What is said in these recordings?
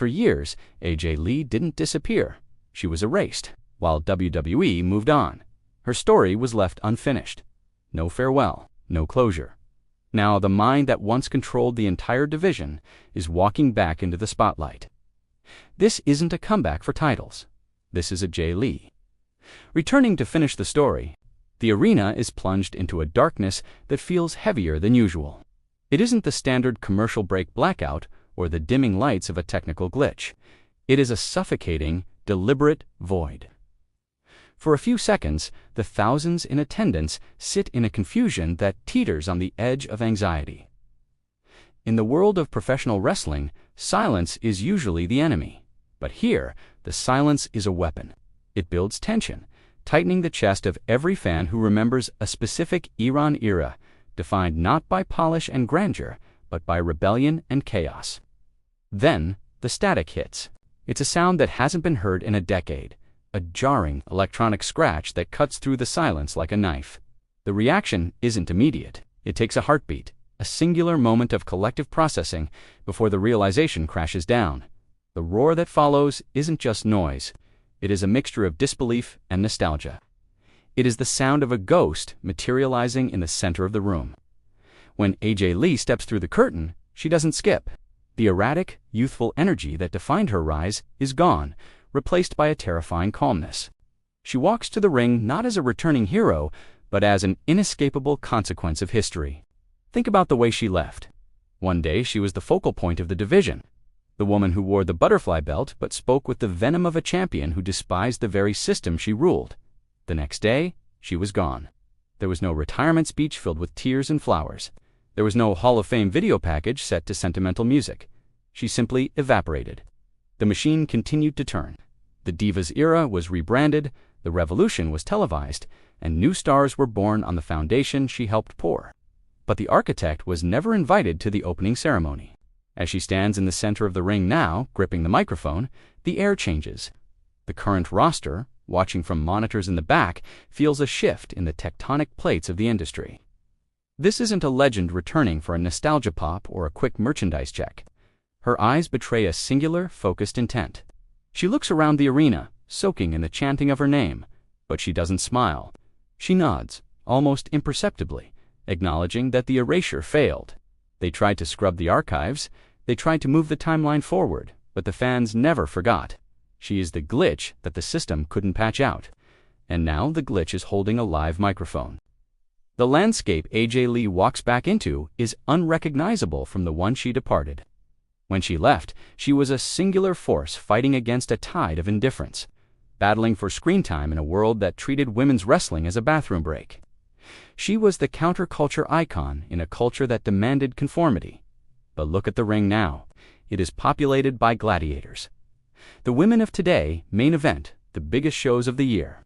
For years, AJ Lee didn't disappear. She was erased, while WWE moved on. Her story was left unfinished. No farewell, no closure. Now the mind that once controlled the entire division is walking back into the spotlight. This isn't a comeback for titles. This is AJ Lee. Returning to finish the story, the arena is plunged into a darkness that feels heavier than usual. It isn't the standard commercial break blackout or the dimming lights of a technical glitch. It is a suffocating, deliberate void. For a few seconds, the thousands in attendance sit in a confusion that teeters on the edge of anxiety. In the world of professional wrestling, silence is usually the enemy. But here, the silence is a weapon. It builds tension, tightening the chest of every fan who remembers a specific era, defined not by polish and grandeur, but by rebellion and chaos. Then, the static hits. It's a sound that hasn't been heard in a decade, a jarring electronic scratch that cuts through the silence like a knife. The reaction isn't immediate. It takes a heartbeat, a singular moment of collective processing before the realization crashes down. The roar that follows isn't just noise. It is a mixture of disbelief and nostalgia. It is the sound of a ghost materializing in the center of the room. When AJ Lee steps through the curtain, she doesn't skip. The erratic, youthful energy that defined her rise is gone, replaced by a terrifying calmness. She walks to the ring not as a returning hero, but as an inescapable consequence of history. Think about the way she left. One day she was the focal point of the division, the woman who wore the butterfly belt but spoke with the venom of a champion who despised the very system she ruled. The next day, she was gone. There was no retirement speech filled with tears and flowers. There was no Hall of Fame video package set to sentimental music. She simply evaporated. The machine continued to turn. The Divas era was rebranded, the Revolution was televised, and new stars were born on the foundation she helped pour. But the architect was never invited to the opening ceremony. As she stands in the center of the ring now, gripping the microphone, the air changes. The current roster, watching from monitors in the back, feels a shift in the tectonic plates of the industry. This isn't a legend returning for a nostalgia pop or a quick merchandise check. Her eyes betray a singular, focused intent. She looks around the arena, soaking in the chanting of her name, but she doesn't smile. She nods, almost imperceptibly, acknowledging that the erasure failed. They tried to scrub the archives, they tried to move the timeline forward, but the fans never forgot. She is the glitch that the system couldn't patch out. And now the glitch is holding a live microphone. The landscape AJ Lee walks back into is unrecognizable from the one she departed. When she left, she was a singular force fighting against a tide of indifference, battling for screen time in a world that treated women's wrestling as a bathroom break. She was the counterculture icon in a culture that demanded conformity. But look at the ring now. It is populated by gladiators. The women of today main event the biggest shows of the year.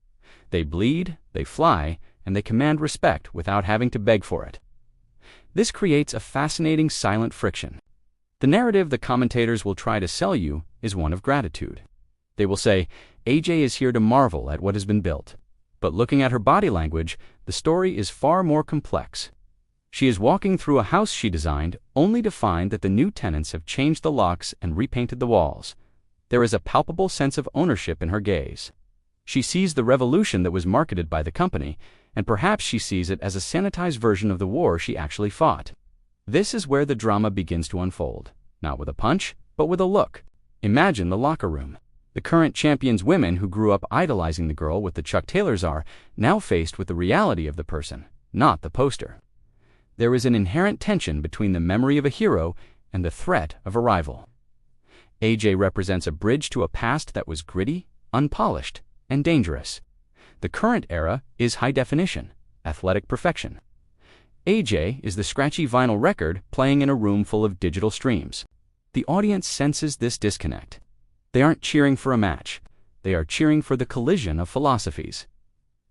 They bleed, they fly, and they command respect without having to beg for it. This creates a fascinating silent friction. The narrative the commentators will try to sell you is one of gratitude. They will say, AJ is here to marvel at what has been built. But looking at her body language, the story is far more complex. She is walking through a house she designed only to find that the new tenants have changed the locks and repainted the walls. There is a palpable sense of ownership in her gaze. She sees the revolution that was marketed by the company, and perhaps she sees it as a sanitized version of the war she actually fought. This is where the drama begins to unfold, not with a punch, but with a look. Imagine the locker room. The current champion's women who grew up idolizing the girl with the Chuck Taylors are now faced with the reality of the person, not the poster. There is an inherent tension between the memory of a hero and the threat of a rival. AJ represents a bridge to a past that was gritty, unpolished, and dangerous. The current era is high definition, athletic perfection. AJ is the scratchy vinyl record playing in a room full of digital streams. The audience senses this disconnect. They aren't cheering for a match. They are cheering for the collision of philosophies.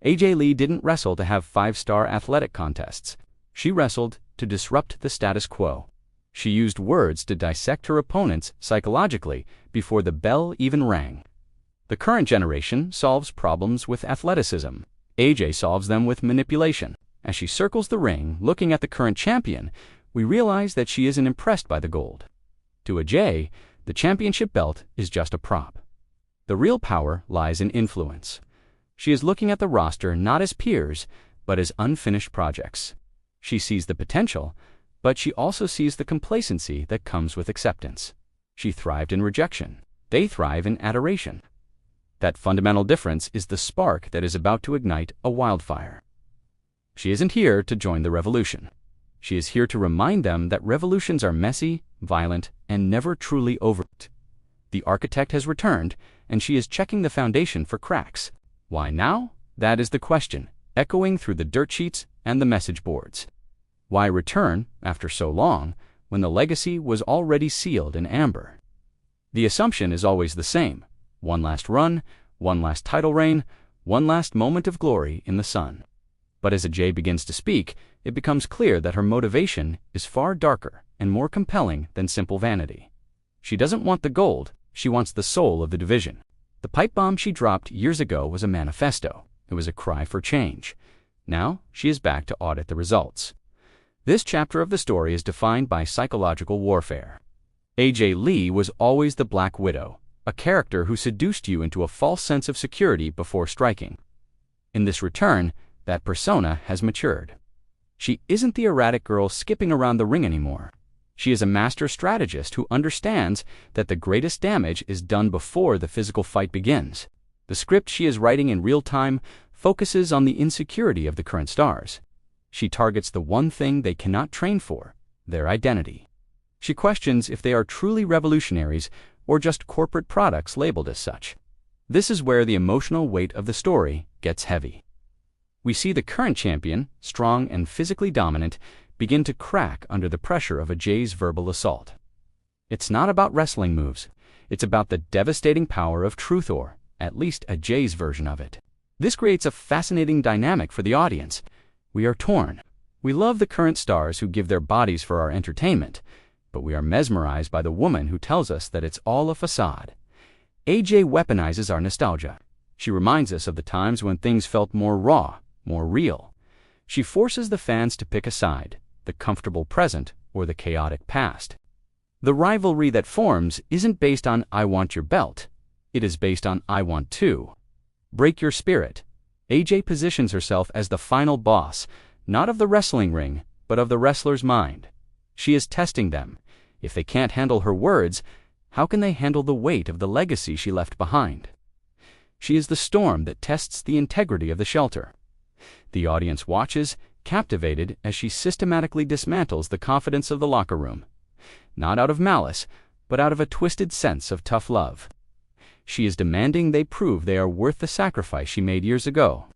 AJ Lee didn't wrestle to have 5-star athletic contests. She wrestled to disrupt the status quo. She used words to dissect her opponents psychologically before the bell even rang. The current generation solves problems with athleticism. AJ solves them with manipulation. As she circles the ring, looking at the current champion, we realize that she isn't impressed by the gold. To AJ, The championship belt is just a prop. The real power lies in influence. She is looking at the roster not as peers, but as unfinished projects. She sees the potential, but she also sees the complacency that comes with acceptance. She thrived in rejection. They thrive in adoration. That fundamental difference is the spark that is about to ignite a wildfire. She isn't here to join the revolution. She is here to remind them that revolutions are messy, violent, and never truly over. The architect has returned, and she is checking the foundation for cracks. Why now? That is the question, echoing through the dirt sheets and the message boards. Why return, after so long, when the legacy was already sealed in amber? The assumption is always the same: one last run, one last title reign, one last moment of glory in the sun. But as Ajay begins to speak, it becomes clear that her motivation is far darker and more compelling than simple vanity. She doesn't want the gold, she wants the soul of the division. The pipe bomb she dropped years ago was a manifesto. It was a cry for change. Now she is back to audit the results. This chapter of the story is defined by psychological warfare. AJ Lee was always the Black Widow, a character who seduced you into a false sense of security before striking. In this return, that persona has matured. She isn't the erratic girl skipping around the ring anymore. She is a master strategist who understands that the greatest damage is done before the physical fight begins. The script she is writing in real time focuses on the insecurity of the current stars. She targets the one thing they cannot train for: their identity. She questions if they are truly revolutionaries or just corporate products labeled as such. This is where the emotional weight of the story gets heavy. We see the current champion, strong and physically dominant, begin to crack under the pressure of Ajay's verbal assault. It's not about wrestling moves. It's about the devastating power of truth, or at least Ajay's version of it. This creates a fascinating dynamic for the audience. We are torn. We love the current stars who give their bodies for our entertainment, but we are mesmerized by the woman who tells us that it's all a facade. AJ weaponizes our nostalgia. She reminds us of the times when things felt more raw, more real. She forces the fans to pick a side: the comfortable present or the chaotic past. The rivalry that forms isn't based on "I want your belt." It is based on "I want to." Break your spirit. AJ positions herself as the final boss, not of the wrestling ring, but of the wrestler's mind. She is testing them. If they can't handle her words, how can they handle the weight of the legacy she left behind? She is the storm that tests the integrity of the shelter. The audience watches, captivated, as she systematically dismantles the confidence of the locker room. Not out of malice, but out of a twisted sense of tough love. She is demanding they prove they are worth the sacrifice she made years ago.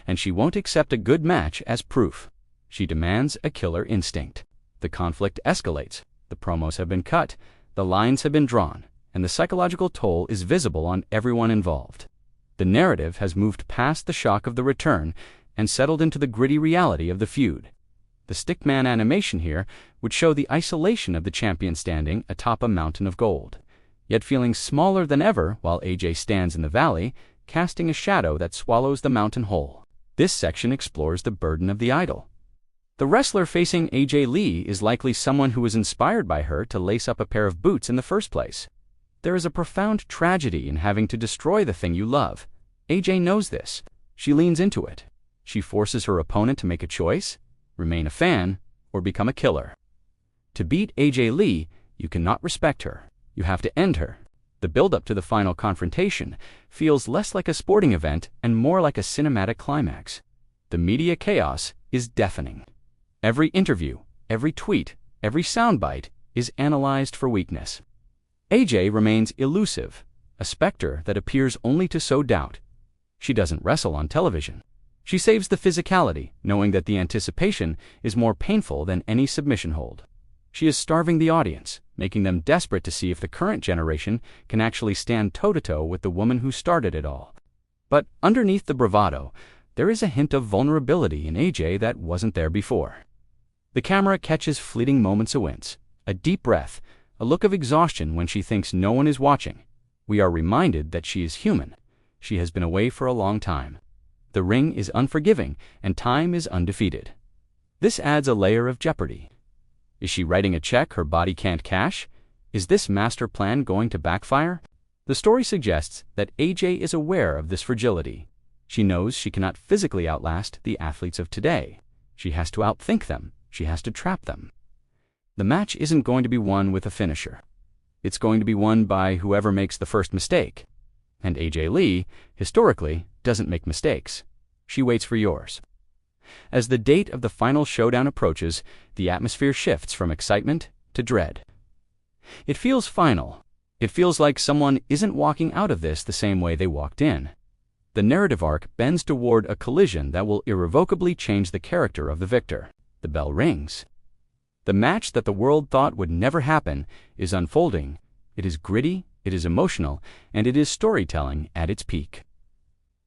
And she won't accept a good match as proof. She demands a killer instinct. The conflict escalates. The promos have been cut, the lines have been drawn, and the psychological toll is visible on everyone involved. The narrative has moved past the shock of the return and settled into the gritty reality of the feud. The stickman animation here would show the isolation of the champion standing atop a mountain of gold, yet feeling smaller than ever while AJ stands in the valley, casting a shadow that swallows the mountain whole. This section explores the burden of the idol. The wrestler facing AJ Lee is likely someone who was inspired by her to lace up a pair of boots in the first place. There is a profound tragedy in having to destroy the thing you love. AJ knows this. She leans into it. She forces her opponent to make a choice: remain a fan or become a killer. To beat AJ Lee, you cannot respect her. You have to end her. The build-up to the final confrontation feels less like a sporting event and more like a cinematic climax. The media chaos is deafening. Every interview, every tweet, every soundbite is analyzed for weakness. AJ remains elusive, a specter that appears only to sow doubt. She doesn't wrestle on television. She saves the physicality, knowing that the anticipation is more painful than any submission hold. She is starving the audience, making them desperate to see if the current generation can actually stand toe-to-toe with the woman who started it all. But underneath the bravado, there is a hint of vulnerability in AJ that wasn't there before. The camera catches fleeting moments of wince, a deep breath, a look of exhaustion when she thinks no one is watching. We are reminded that she is human. She has been away for a long time. The ring is unforgiving, and time is undefeated. This adds a layer of jeopardy. Is she writing a check her body can't cash? Is this master plan going to backfire? The story suggests that AJ is aware of this fragility. She knows she cannot physically outlast the athletes of today. She has to outthink them. She has to trap them. The match isn't going to be won with a finisher. It's going to be won by whoever makes the first mistake. And AJ Lee, historically, doesn't make mistakes. She waits for yours. As the date of the final showdown approaches, the atmosphere shifts from excitement to dread. It feels final. It feels like someone isn't walking out of this the same way they walked in. The narrative arc bends toward a collision that will irrevocably change the character of the victor. The bell rings. The match that the world thought would never happen is unfolding. It is gritty, it is emotional, and it is storytelling at its peak.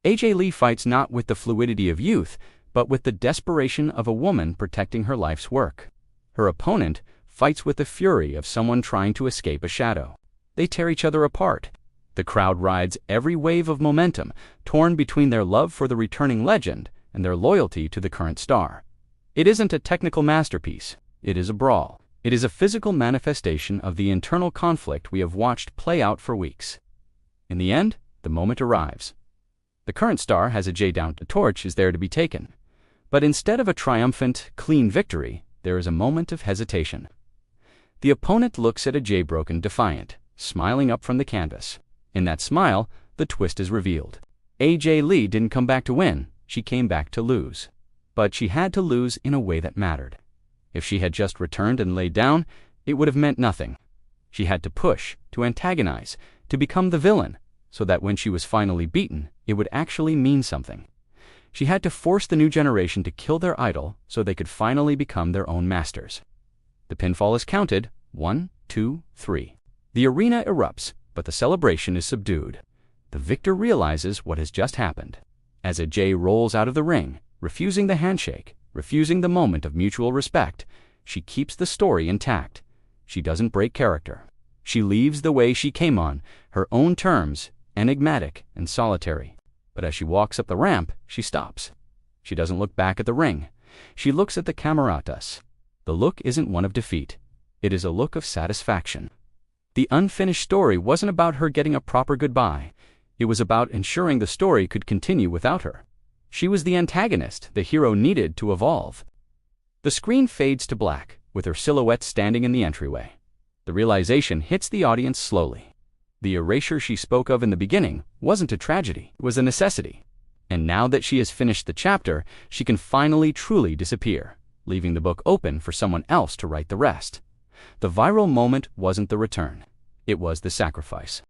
AJ Lee fights not with the fluidity of youth, but with the desperation of a woman protecting her life's work. Her opponent fights with the fury of someone trying to escape a shadow. They tear each other apart. The crowd rides every wave of momentum, torn between their love for the returning legend and their loyalty to the current star. It isn't a technical masterpiece. It is a brawl. It is a physical manifestation of the internal conflict we have watched play out for weeks. In the end, the moment arrives. The current star has a J down. The torch is there to be taken. But instead of a triumphant, clean victory, there is a moment of hesitation. The opponent looks at a J broken defiant, smiling up from the canvas. In that smile, the twist is revealed. AJ Lee didn't come back to win. She came back to lose. But she had to lose in a way that mattered. If she had just returned and laid down, it would have meant nothing. She had to push, to antagonize, to become the villain, so that when she was finally beaten, it would actually mean something. She had to force the new generation to kill their idol so they could finally become their own masters. The pinfall is counted, 1, 2, 3. The arena erupts, but the celebration is subdued. The victor realizes what has just happened. As a J rolls out of the ring, refusing the handshake, refusing the moment of mutual respect, she keeps the story intact. She doesn't break character. She leaves the way she came on, her own terms, enigmatic and solitary. But as she walks up the ramp, she stops. She doesn't look back at the ring. She looks at the camaratas. The look isn't one of defeat. It is a look of satisfaction. The unfinished story wasn't about her getting a proper goodbye. It was about ensuring the story could continue without her. She was the antagonist the hero needed to evolve. The screen fades to black, with her silhouette standing in the entryway. The realization hits the audience slowly. The erasure she spoke of in the beginning wasn't a tragedy, it was a necessity. And now that she has finished the chapter, she can finally truly disappear, leaving the book open for someone else to write the rest. The viral moment wasn't the return. It was the sacrifice.